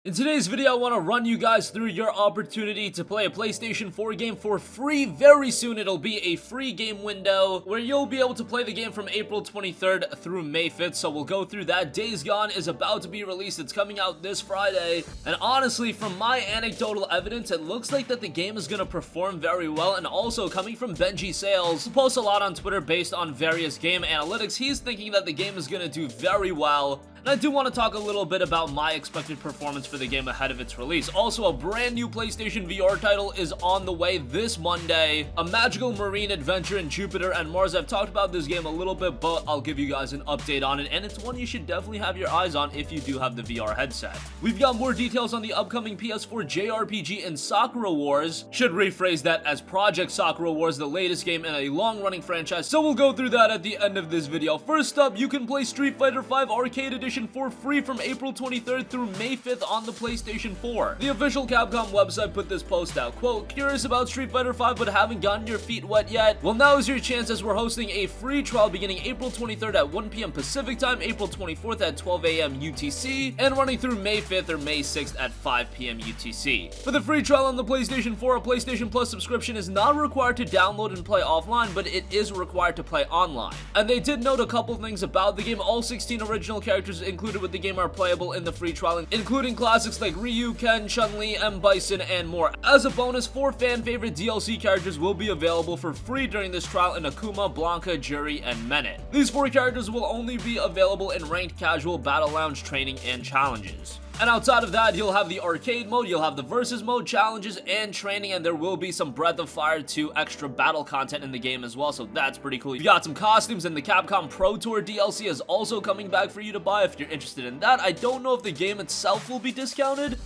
In today's video, I want to run you guys through your opportunity to play a PlayStation 4 game for free very soon. It'll be a free game window where you'll be able to play the game from April 23rd through May 5th, so we'll go through that. Days Gone is about to be released. It's coming out this Friday, and honestly, from my anecdotal evidence, it looks like that the game is going to perform very well, and also coming from Benji Sales, who posts a lot on Twitter based on various game analytics, he's thinking that the game is going to do very well. And I do want to talk a little bit about my expected performance for the game ahead of its release. Also, a brand new PlayStation VR title is on the way this Monday. A magical marine adventure in Jupiter and Mars. I've talked about this game a little bit, but I'll give you guys an update on it. And it's one you should definitely have your eyes on if you do have the VR headset. We've got more details on the upcoming PS4 JRPG and Sakura Wars. Should rephrase that as Project Sakura Wars, the latest game in a long-running franchise. So we'll go through that at the end of this video. First up, you can play Street Fighter V Arcade Edition for free from April 23rd through May 5th on the PlayStation 4. The official Capcom website put this post out, quote, "Curious about Street Fighter V but haven't gotten your feet wet yet? Well, now is your chance, as we're hosting a free trial beginning April 23rd at 1 p.m. Pacific time, April 24th at 12 a.m. UTC, and running through May 5th or May 6th at 5 p.m. UTC. For the free trial on the PlayStation 4, a PlayStation Plus subscription is not required to download and play offline, but it is required to play online. And they did note a couple things about the game. All 16 original characters included with the game are playable in the free trial, including classics like Ryu, Ken, Chun-Li, M. Bison, and more. As a bonus, 4 fan-favorite DLC characters will be available for free during this trial in Akuma, Blanca, Juri, and Menet. These 4 characters will only be available in ranked casual, battle lounge, training, and challenges. And outside of that, you'll have the arcade mode, you'll have the versus mode, challenges, and training, and there will be some Breath of Fire 2 extra battle content in the game as well, so that's pretty cool. You've got some costumes, and the Capcom Pro Tour DLC is also coming back for you to buy if you're interested in that. I don't know if the game itself will be discounted,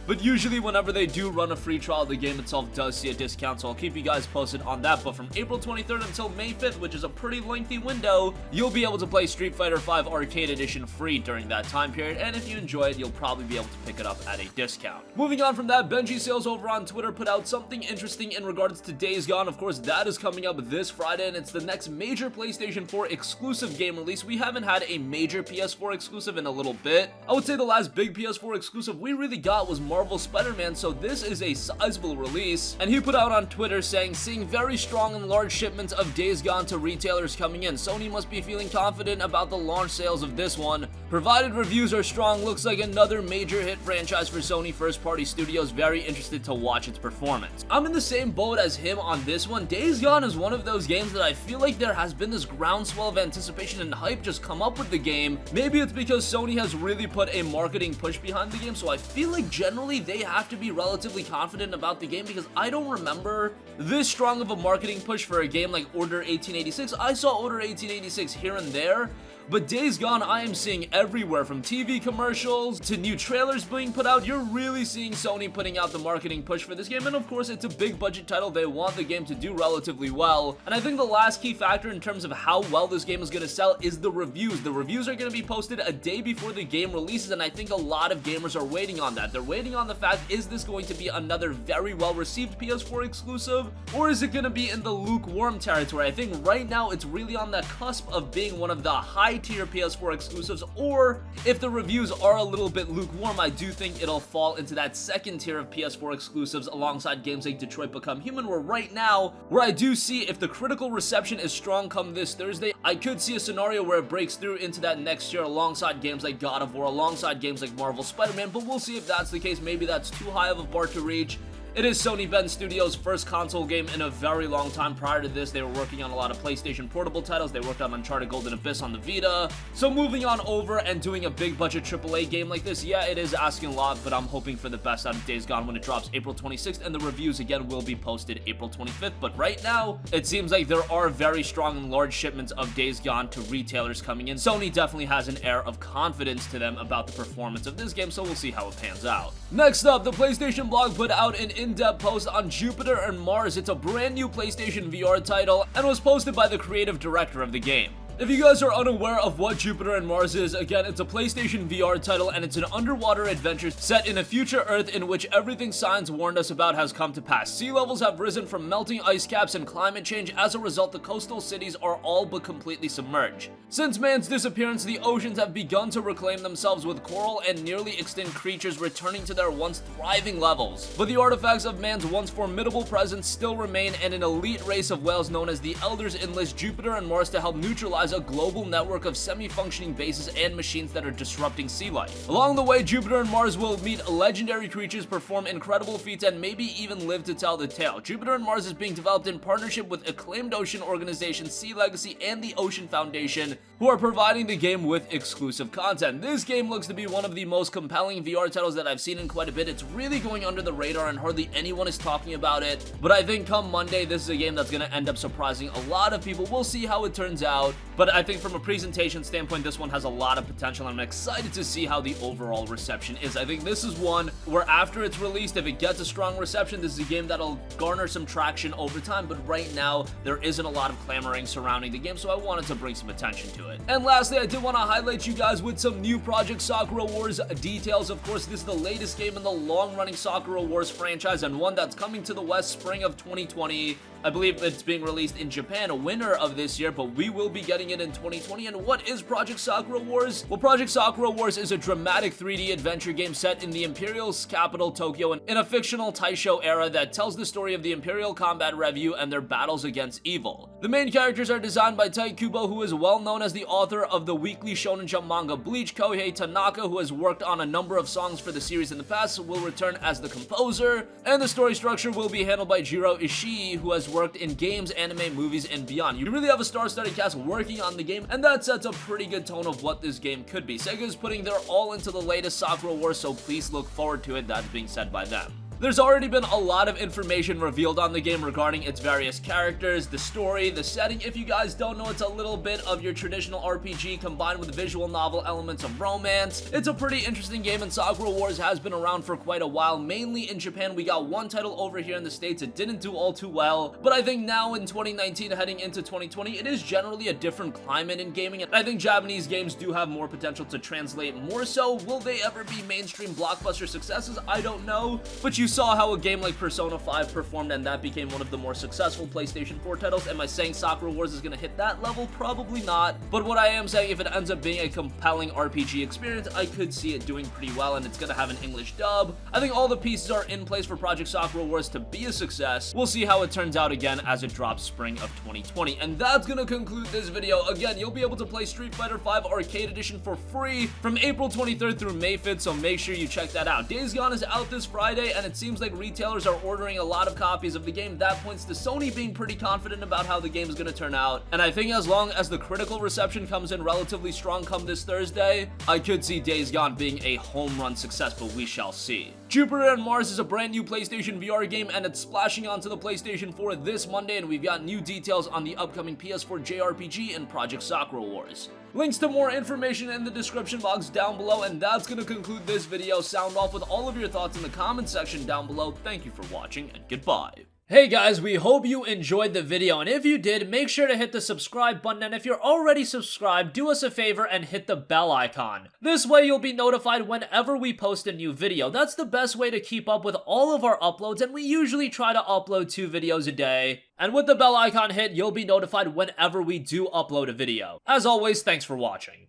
but usually whenever they do run a free trial, the game itself does see a discount, so I'll keep you guys posted on that. But from April 23rd until May 5th, which is a pretty lengthy window, you'll be able to play Street Fighter V Arcade Edition free during that time period, and if you enjoy it, you'll probably be able to pick it up at a discount. Moving on from that, Benji Sales over on Twitter put out something interesting in regards to Days Gone. Of course, that is coming up this Friday, and it's the next major PlayStation 4 exclusive game release. We haven't had a major PS4 exclusive in a little bit. I would say the last big PS4 exclusive we really got was Marvel Spider-Man, so this is a sizable release. And he put out on Twitter saying, "Seeing very strong and large shipments of Days Gone to retailers coming in. Sony must be feeling confident about the launch sales of this one. Provided reviews are strong, looks like another major hit franchise for Sony first-party studios. Very interested to watch its performance." I'm in the same boat as him on this one. Days Gone is one of those games that I feel like there has been this groundswell of anticipation and hype just come up with the game. Maybe it's because Sony has really put a marketing push behind the game, so I feel like generally they have to be relatively confident about the game, because I don't remember this strong of a marketing push for a game like Order 1886. I saw Order 1886 here and there, but Days Gone I am seeing everywhere, from TV commercials to new trailers being put out. You're really seeing Sony putting out the marketing push for this game, and of course it's a big budget title. They want the game to do relatively well, and I think the last key factor in terms of how well this game is going to sell is the reviews. The reviews are going to be posted a day before the game releases, and I think a lot of gamers are waiting on that. They're waiting on the fact, is this going to be another very well received PS4 exclusive, or is it going to be in the lukewarm territory? I think right now it's really on the cusp of being one of the high-tier PS4 exclusives, or if the reviews are a little bit lukewarm, I do think it'll fall into that second tier of PS4 exclusives alongside games like Detroit Become Human, where right now, where I do see if the critical reception is strong come this Thursday, I could see a scenario where it breaks through into that next tier alongside games like God of War, alongside games like Marvel Spider-Man, but we'll see if that's the case. Maybe that's too high of a bar to reach. It is Sony Bend Studios' first console game in a very long time. Prior to this, they were working on a lot of PlayStation Portable titles. They worked on Uncharted Golden Abyss on the Vita. So moving on over and doing a big budget AAA game like this, yeah, it is asking a lot, but I'm hoping for the best out of Days Gone when it drops April 26th, and the reviews again will be posted April 25th. But right now, it seems like there are very strong and large shipments of Days Gone to retailers coming in. Sony definitely has an air of confidence to them about the performance of this game, so we'll see how it pans out. Next up, the PlayStation blog put out an in-depth post on Jupiter and Mars. It's a brand new PlayStation VR title and was posted by the creative director of the game. If you guys are unaware of what Jupiter and Mars is, again, it's a PlayStation VR title and it's an underwater adventure set in a future Earth in which everything science warned us about has come to pass. Sea levels have risen from melting ice caps and climate change. As a result, the coastal cities are all but completely submerged. Since man's disappearance, the oceans have begun to reclaim themselves, with coral and nearly extinct creatures returning to their once thriving levels. But the artifacts of man's once formidable presence still remain, and an elite race of whales known as the Elders enlist Jupiter and Mars to help neutralize a global network of semi-functioning bases and machines that are disrupting sea life. Along the way, Jupiter and Mars will meet legendary creatures, perform incredible feats, and maybe even live to tell the tale. Jupiter and Mars is being developed in partnership with acclaimed ocean organization Sea Legacy and the Ocean Foundation, who are providing the game with exclusive content. This game looks to be one of the most compelling VR titles that I've seen in quite a bit. It's really going under the radar and hardly anyone is talking about it, but I think come Monday, this is a game that's going to end up surprising a lot of people. We'll see how it turns out, but I think from a presentation standpoint, this one has a lot of potential, and I'm excited to see how the overall reception is. I think this is one where after it's released, if it gets a strong reception, this is a game that'll garner some traction over time, but right now, there isn't a lot of clamoring surrounding the game, so I wanted to bring some attention to it. And lastly, I did want to highlight you guys with some new Project Sakura Wars details. Of course, this is the latest game in the long-running Sakura Wars franchise, and one that's coming to the West spring of 2020. I believe it's being released in Japan, a winter of this year, but we will be getting it in 2020. And what is Project Sakura Wars? Well, Project Sakura Wars is a dramatic 3D adventure game set in the Imperial capital, Tokyo, in a fictional Taisho era that tells the story of the Imperial Combat Review and their battles against evil. The main characters are designed by Tai Kubo, who is well known as the author of the weekly Shonen Jump manga Bleach. Kohei Tanaka, who has worked on a number of songs for the series in the past, will return as the composer, and the story structure will be handled by Jiro Ishii, who has worked in games, anime, movies, and beyond. You really have a star-studded cast working on the game, and that sets a pretty good tone of what this game could be. Sega is putting their all into the latest Sakura Wars, so please look forward to it. That's being said by them. There's already been a lot of information revealed on the game regarding its various characters, the story, the setting. If you guys don't know, it's a little bit of your traditional RPG combined with visual novel elements of romance. It's a pretty interesting game, and Sakura Wars has been around for quite a while, mainly in Japan. We got one title over here in the States. It didn't do all too well, but I think now in 2019, heading into 2020, it is generally a different climate in gaming, and I think Japanese games do have more potential to translate more so. Will they ever be mainstream blockbuster successes? I don't know, but you saw how a game like Persona 5 performed, and that became one of the more successful PlayStation 4 titles. Am I saying Sakura Wars is going to hit that level? Probably not, but what I am saying, if it ends up being a compelling RPG experience, I could see it doing pretty well, and it's going to have an English dub. I think all the pieces are in place for Project Sakura Wars to be a success. We'll see how it turns out again as it drops spring of 2020, and that's going to conclude this video. Again, you'll be able to play Street Fighter V Arcade Edition for free from April 23rd through May 5th, so make sure you check that out. Days Gone is out this Friday, and it seems like retailers are ordering a lot of copies of the game. That points to Sony being pretty confident about how the game is going to turn out, and I think as long as the critical reception comes in relatively strong come this Thursday, I could see Days Gone being a home run success, but we shall see. Jupiter and Mars is a brand new PlayStation VR game, and it's splashing onto the PlayStation 4 this Monday, and we've got new details on the upcoming PS4 JRPG and Project Sakura Wars. Links to more information in the description box down below, and that's going to conclude this video. Sound off with all of your thoughts in the comment section down below. Thank you for watching, and goodbye. Hey guys, we hope you enjoyed the video, and if you did, make sure to hit the subscribe button, and if you're already subscribed, do us a favor and hit the bell icon. This way you'll be notified whenever we post a new video. That's the best way to keep up with all of our uploads, and we usually try to upload 2 videos a day. And with the bell icon hit, you'll be notified whenever we do upload a video. As always, thanks for watching.